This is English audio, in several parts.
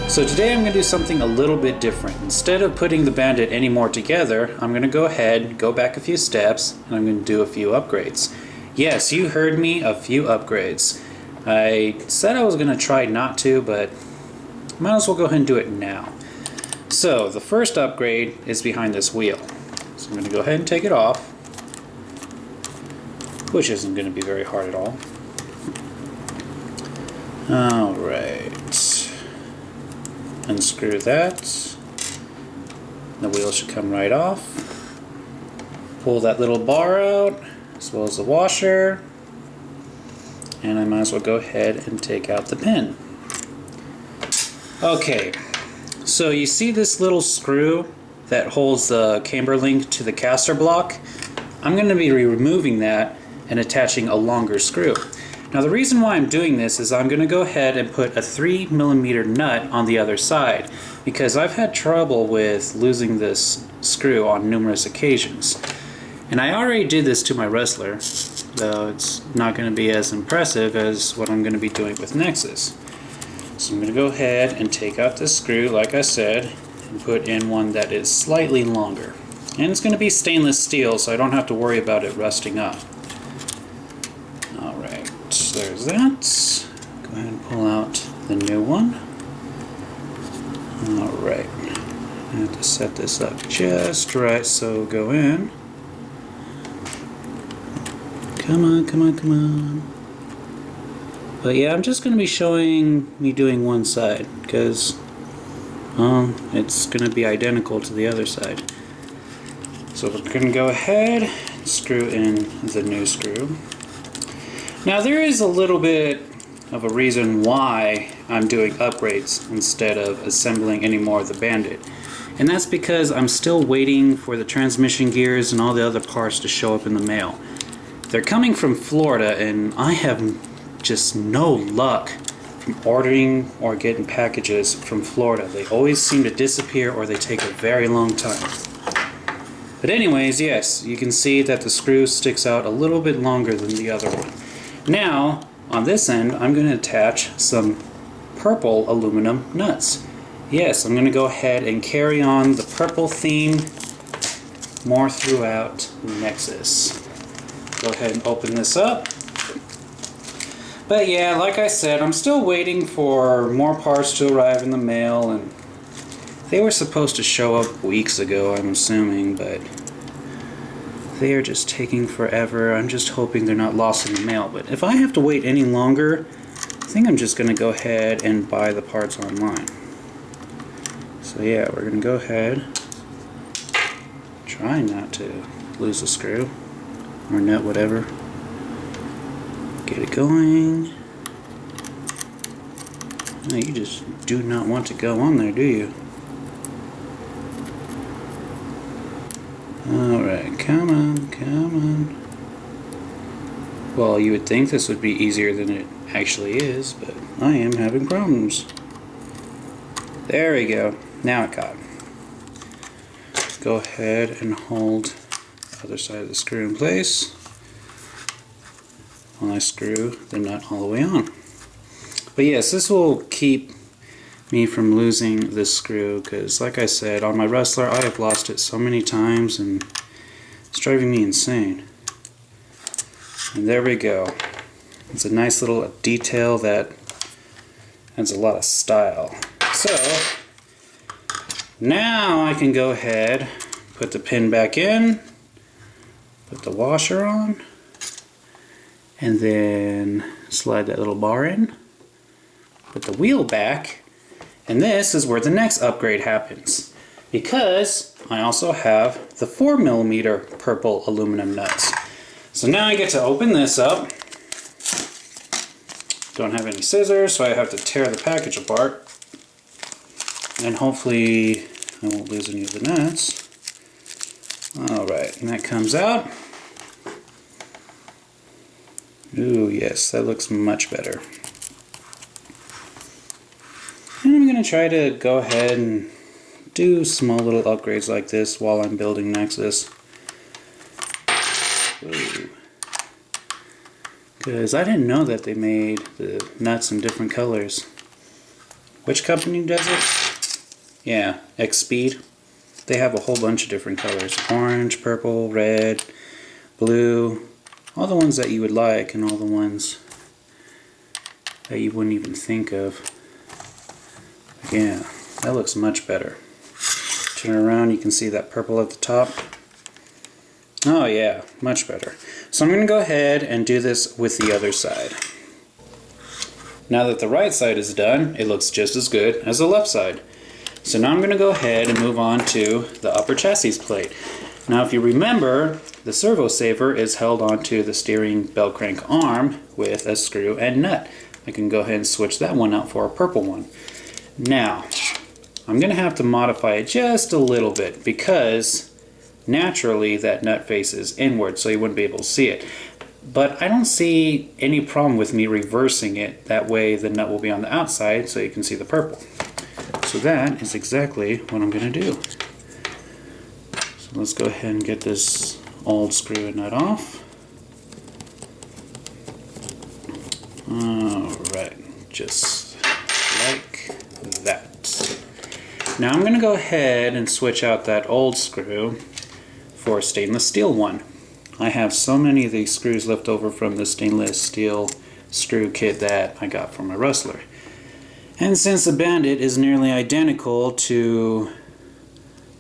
So today I'm going to do something a little bit different. Instead of putting the Bandit any more together, I'm going to go ahead, go back a few steps, and I'm going to do a few upgrades. Yes, you heard me, a few upgrades. I said I was going to try not to, but might as well go ahead and do it now. So the first upgrade is behind this wheel. So I'm going to go ahead and take it off, which isn't going to be very hard at all. Alright. Unscrew that. The wheel should come right off. Pull that little bar out, as well as the washer. And I might as well go ahead and take out the pin. Okay, so you see this little screw that holds the camber link to the caster block? I'm going to be removing that and attaching a longer screw. Now the reason why I'm doing this is I'm going to go ahead and put a 3mm nut on the other side, because I've had trouble with losing this screw on numerous occasions. And I already did this to my wrestler, though it's not going to be as impressive as what I'm going to be doing with Nhexus. So I'm going to go ahead and take out this screw, like I said, and put in one that is slightly longer. And it's going to be stainless steel, so I don't have to worry about it rusting up. Alright, so there's that. Go ahead and pull out the new one. Alright, I have to set this up just right, so go in. Come on, come on, come on. But yeah, I'm just going to be showing me doing one side, because it's going to be identical to the other side. So we're going to go ahead and screw in the new screw. Now there is a little bit of a reason why I'm doing upgrades instead of assembling any more of the Bandit. And that's because I'm still waiting for the transmission gears and all the other parts to show up in the mail. They're coming from Florida, and I have just no luck from ordering or getting packages from Florida. They always seem to disappear, or they take a very long time. But anyways, yes, you can see that the screw sticks out a little bit longer than the other one. Now, on this end, I'm going to attach some purple aluminum nuts. Yes, I'm going to go ahead and carry on the purple theme more throughout Nhexus. Go ahead and open this up. But yeah, like I said, I'm still waiting for more parts to arrive in the mail, and they were supposed to show up weeks ago, I'm assuming, but they are just taking forever. I'm just hoping they're not lost in the mail. But if I have to wait any longer, I think I'm just going to go ahead and buy the parts online. So yeah, we're going to go ahead, try not to lose a screw or nut, whatever. Get it going. No, you just do not want to go on there, do you? Alright, come on, come on. Well, you would think this would be easier than it actually is, but I am having problems. There we go. Now it got. Go ahead and hold the other side of the screw in place while I screw the nut all the way on. But yes, this will keep me from losing this screw, because like I said, on my wrestler I have lost it so many times and it's driving me insane. And there we go. It's a nice little detail that adds a lot of style. So now I can go ahead, put the pin back in, put the washer on, and then slide that little bar in, put the wheel back, and this is where the next upgrade happens, because I also have the 4mm purple aluminum nuts. So now I get to open this up. Don't have any scissors, so I have to tear the package apart, and hopefully I won't lose any of the nuts. Alright, and that comes out. Ooh, yes, that looks much better. And I'm going to try to go ahead and do small little upgrades like this while I'm building Nhexus. Because I didn't know that they made the nuts in different colors. Which company does it? Yeah, X Speed. They have a whole bunch of different colors. Orange, purple, red, blue. All the ones that you would like and all the ones that you wouldn't even think of. Yeah, that looks much better. Turn it around, you can see that purple at the top. Oh yeah, much better. So I'm going to go ahead and do this with the other side. Now that the right side is done, it looks just as good as the left side. So now I'm going to go ahead and move on to the upper chassis plate. Now if you remember, the servo saver is held onto the steering bell crank arm with a screw and nut. I can go ahead and switch that one out for a purple one. Now, I'm going to have to modify it just a little bit because naturally that nut faces inward, so you wouldn't be able to see it. But I don't see any problem with me reversing it. That way the nut will be on the outside so you can see the purple. So that is exactly what I'm going to do. So let's go ahead and get this old screw and nut off. Alright, just like that. Now I'm going to go ahead and switch out that old screw for a stainless steel one. I have so many of these screws left over from the stainless steel screw kit that I got from my Rustler. And since the Bandit is nearly identical to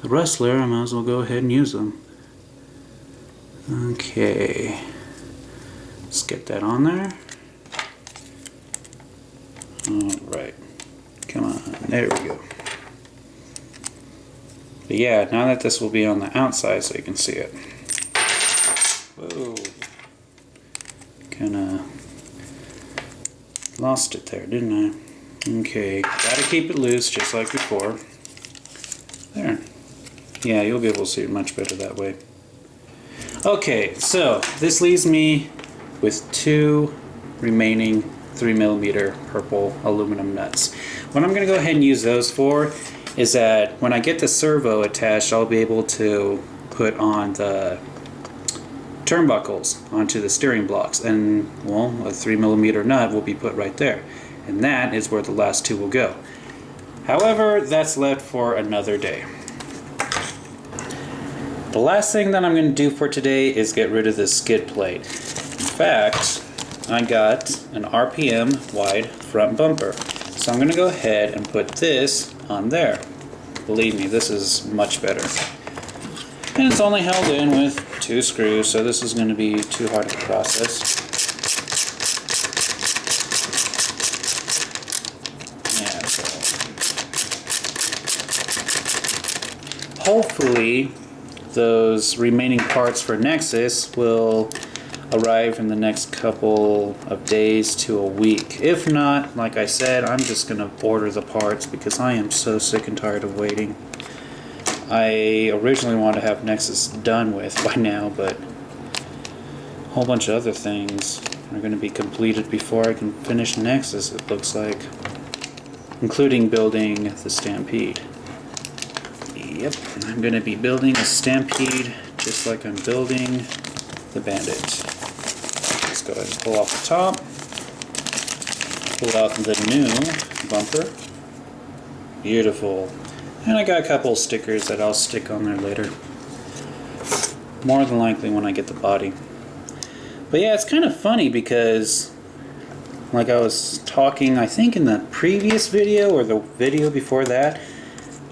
the Rustler, I might as well go ahead and use them. Okay, let's get that on there. Alright, come on, there we go. But yeah, now that this will be on the outside so you can see it. Whoa, kinda lost it there, didn't I? Okay, gotta keep it loose just like before. There. Yeah, you'll be able to see it much better that way. Okay, so this leaves me with 2 remaining 3mm purple aluminum nuts. What I'm going to go ahead and use those for is that when I get the servo attached, I'll be able to put on the turnbuckles onto the steering blocks, and well, a 3mm nut will be put right there. And that is where the last 2 will go. However, that's left for another day. The last thing that I'm going to do for today is get rid of this skid plate. In fact, I got an RPM wide front bumper. So I'm going to go ahead and put this on there. Believe me, this is much better. And it's only held in with 2 screws, so this is going to be too hard of a process. Hopefully those remaining parts for Nhexus will arrive in the next couple of days to a week. If not, like I said, I'm just going to order the parts because I am so sick and tired of waiting. I originally wanted to have Nhexus done with by now, but a whole bunch of other things are going to be completed before I can finish Nhexus, it looks like. Including building the Stampede. Yep, I'm going to be building a Stampede just like I'm building the Bandit. Let's go ahead and pull off the top. Pull out the new bumper. Beautiful. And I got a couple of stickers that I'll stick on there later. More than likely when I get the body. But yeah, it's kind of funny because like I was talking, I think in the previous video or the video before that,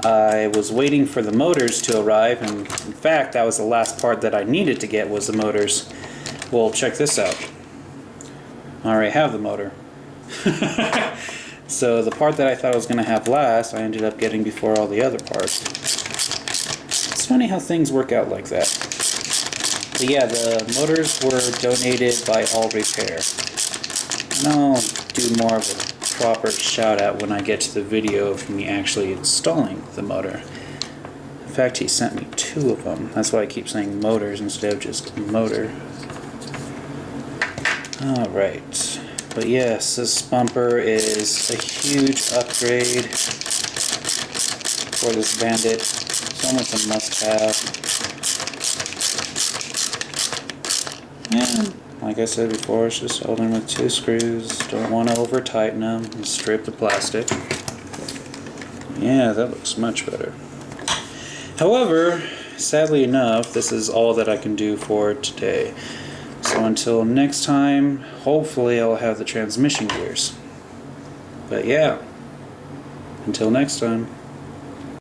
I was waiting for the motors to arrive, and in fact that was the last part that I needed to get was the motors. Well, check this out. I already have the motor. So the part that I thought I was going to have last, I ended up getting before all the other parts. It's funny how things work out like that. But yeah, the motors were donated by All Repair. And I'll do more of a proper shout out when I get to the video of me actually installing the motor. In fact, he sent me 2 of them. That's why I keep saying motors instead of just motor. Alright. But yes, this bumper is a huge upgrade for this Bandit. It's almost a must-have. And like I said before, it's just holding with 2 screws. Don't want to over-tighten them and strip the plastic. Yeah, that looks much better. However, sadly enough, this is all that I can do for today. So until next time, hopefully I'll have the transmission gears. But yeah, until next time.